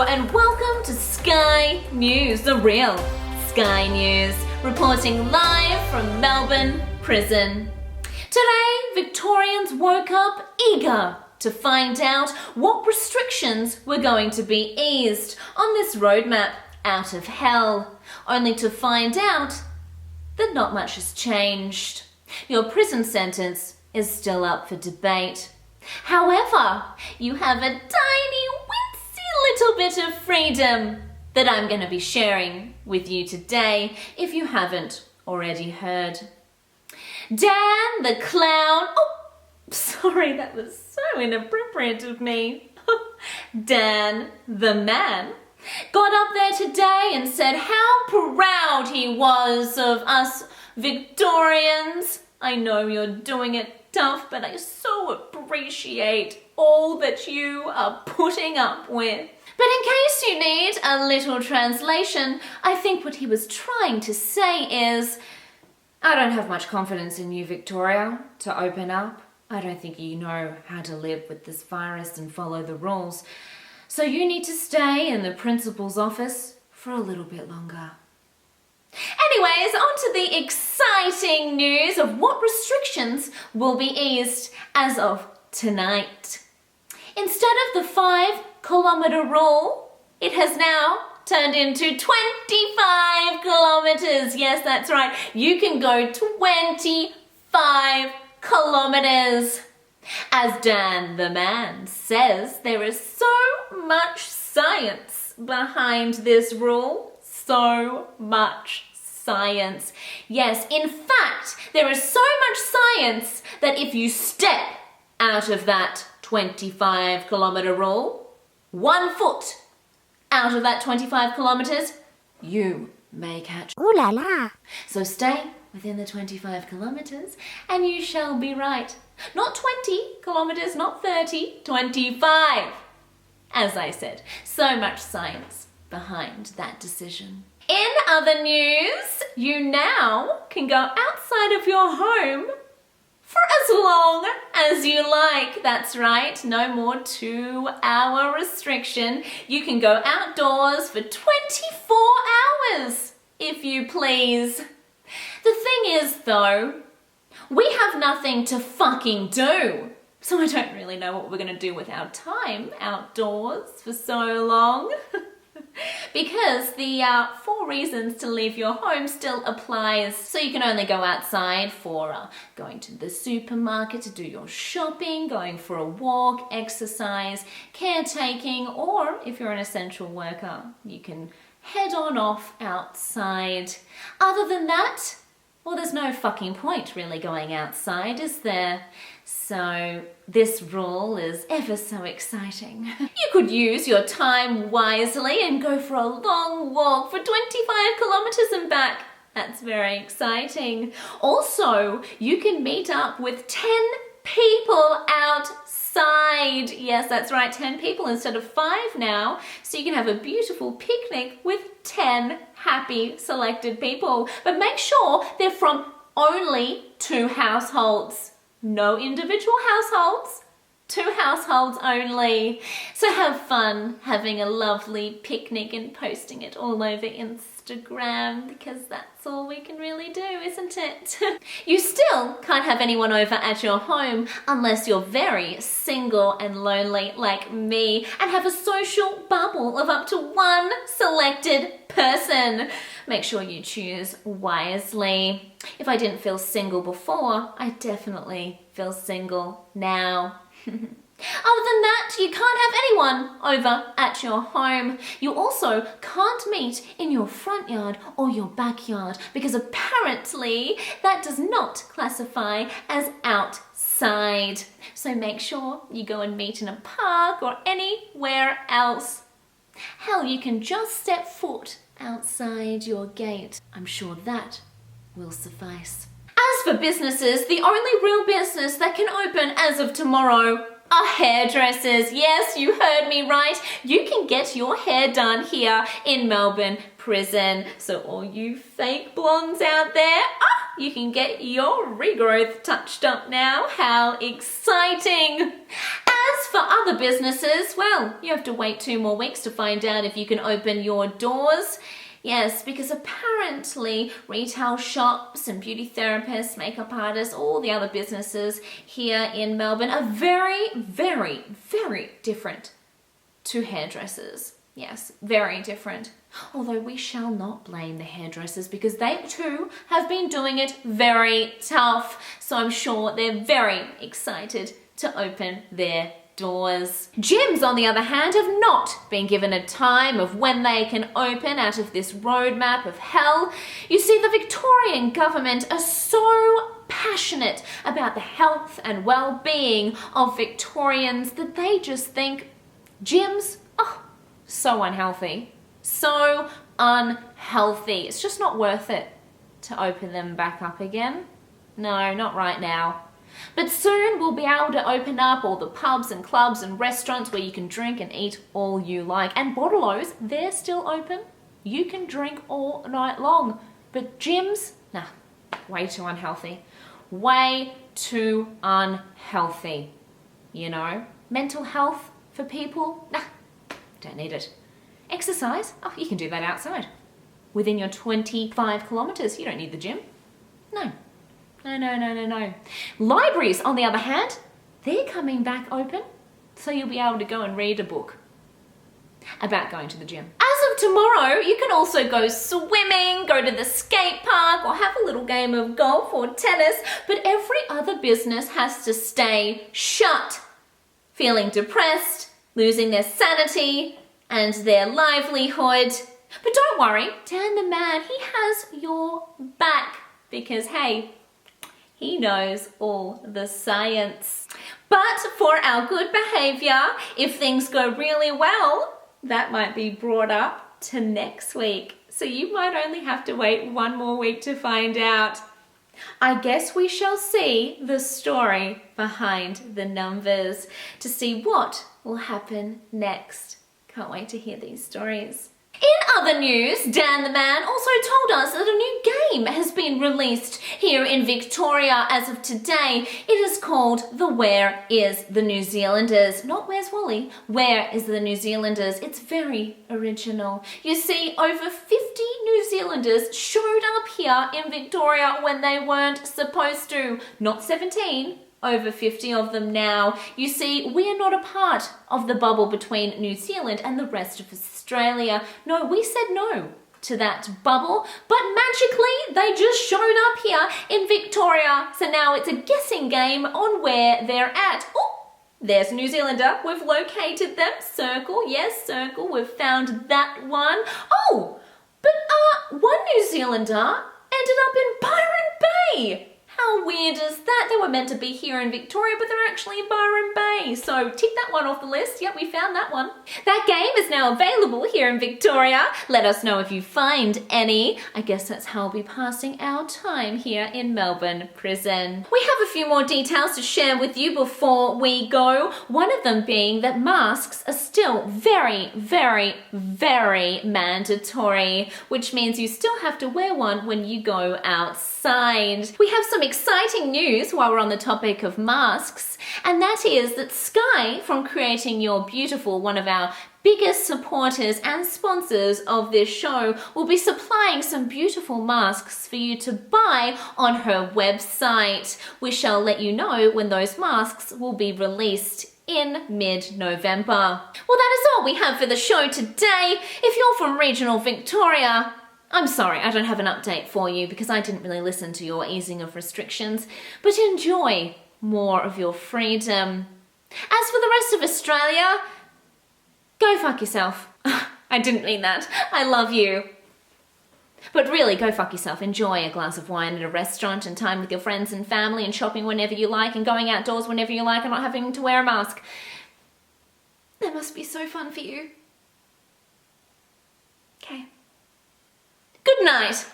and welcome to Skye News, the Real Skye News, reporting live from Melbourne Prison. Today, Victorians woke up eager to find out what restrictions were going to be eased on this roadmap out of hell, only to find out that not much has changed. Your prison sentence is still up for debate. However, you have a tiny, wincy little bit of freedom that I'm going to be sharing with you today, if you haven't already heard. Dan the clown, sorry, that was so inappropriate of me. Dan the man got up there today and said how proud he was of us Victorians. I know you're doing it tough, but I so appreciate all that you are putting up with. But in case you need a little translation, I think what he was trying to say is, I don't have much confidence in you, Victoria, to open up. I don't think you know how to live with this virus and follow the rules. So you need to stay in the principal's office for a little bit longer. Anyways, on to the exciting news of what restrictions will be eased as of tonight. Instead of the 5-kilometre rule, it has now turned into 25 kilometres. Yes, that's right. You can go 25 kilometres. As Dan the man says, there is so much science behind this rule. So much science. Yes, in fact, there is so much science that if you step out of that 25-kilometre rule, 1 foot out of that 25 kilometres, you may catch. Ooh la la. So stay within the 25 kilometres and you shall be right. Not 20 kilometres, not 30, 25. As I said, so much science behind that decision. In other news, you now can go outside of your home for as long as you like. That's right, no more 2-hour restriction. You can go outdoors for 24 hours, if you please. The thing is though, we have nothing to fucking do. So I don't really know what we're gonna do with our time outdoors for so long. Because the 4 reasons to leave your home still applies. So you can only go outside for going to the supermarket to do your shopping, going for a walk, exercise, caretaking, or if you're an essential worker, you can head on off outside. Other than that, well, there's no fucking point really going outside, is there? So this rule is ever so exciting. You could use your time wisely and go for a long walk for 25 kilometres and back. That's very exciting. Also, you can meet up with 10 people outside. Yes, that's right, 10 people instead of 5 now. So you can have a beautiful picnic with 10 happy selected people. But make sure they're from only 2 households. No individual households, 2 households only. So have fun having a lovely picnic and posting it all over Instagram, because that's all we can really do, isn't it? You still can't have anyone over at your home unless you're very single and lonely like me and have a social bubble of up to 1 selected person. Make sure you choose wisely. If I didn't feel single before, I definitely feel single now. Other than that, you can't have anyone over at your home. You also can't meet in your front yard or your backyard because apparently that does not classify as outside. So make sure you go and meet in a park or anywhere else. Hell, you can just step foot outside your gate. I'm sure that will suffice. As for businesses, the only real business that can open as of tomorrow are hairdressers. Yes, you heard me right. You can get your hair done here in Melbourne Prison. So all you fake blondes out there, you can get your regrowth touched up now. How exciting! As for other businesses, well, you have to wait 2 more weeks to find out if you can open your doors. Yes, because apparently retail shops and beauty therapists, makeup artists, all the other businesses here in Melbourne are very, very, very different to hairdressers. Yes, very different. Although we shall not blame the hairdressers because they too have been doing it very tough. So I'm sure they're very excited to open their doors. Gyms, on the other hand, have not been given a time of when they can open out of this roadmap of hell. You see, the Victorian government are so passionate about the health and well-being of Victorians that they just think gyms, oh, so unhealthy. So unhealthy. It's just not worth it to open them back up again. No, not right now. But soon we'll be able to open up all the pubs and clubs and restaurants where you can drink and eat all you like. And bottle-os, they're still open. You can drink all night long. But gyms, nah, way too unhealthy. Way too unhealthy. You know, mental health for people, nah, don't need it. Exercise, oh, you can do that outside. Within your 25 kilometres, you don't need the gym. No. No. Libraries, on the other hand, they're coming back open, so you'll be able to go and read a book about going to the gym. As of tomorrow, you can also go swimming, go to the skate park, or have a little game of golf or tennis, but every other business has to stay shut. Feeling depressed, losing their sanity and their livelihood. But don't worry, Dan the man, he has your back because, hey, he knows all the science. But for our good behaviour, if things go really well, that might be brought up to next week. So you might only have to wait 1 more week to find out. I guess we shall see the story behind the numbers to see what will happen next. Can't wait to hear these stories. In other news, Dan the man also told us that a new game has been released here in Victoria as of today. It is called the Where is the New Zealanders? Not Where's Wally, Where is the New Zealanders? It's very original. You see, over 50 New Zealanders showed up here in Victoria when they weren't supposed to. Not 17. Over 50 of them now. You see, we are not a part of the bubble between New Zealand and the rest of Australia. No, we said no to that bubble, but magically they just showed up here in Victoria. So now it's a guessing game on where they're at. Oh, there's a New Zealander. We've located them. Circle, yes, circle. We've found that one. Oh, but one New Zealander ended up in Byron Bay. How weird is that? They were meant to be here in Victoria, but they're actually in Byron Bay. So tick that one off the list. Yep, we found that one. That game is now available here in Victoria. Let us know if you find any. I guess that's how we'll be passing our time here in Melbourne Prison. We have a few more details to share with you before we go. One of them being that masks are still very, very, very mandatory, which means you still have to wear one when you go outside. We have some exciting news while we're on the topic of masks, and that is that Skye, from Creating Your Beautiful, one of our biggest supporters and sponsors of this show, will be supplying some beautiful masks for you to buy on her website. We shall let you know when those masks will be released in mid-November. Well, that is all we have for the show today. If you're from regional Victoria, I'm sorry, I don't have an update for you because I didn't really listen to your easing of restrictions, but enjoy more of your freedom. As for the rest of Australia, go fuck yourself. I didn't mean that. I love you. But really, go fuck yourself. Enjoy a glass of wine at a restaurant and time with your friends and family and shopping whenever you like and going outdoors whenever you like and not having to wear a mask. That must be so fun for you. Okay. Good night.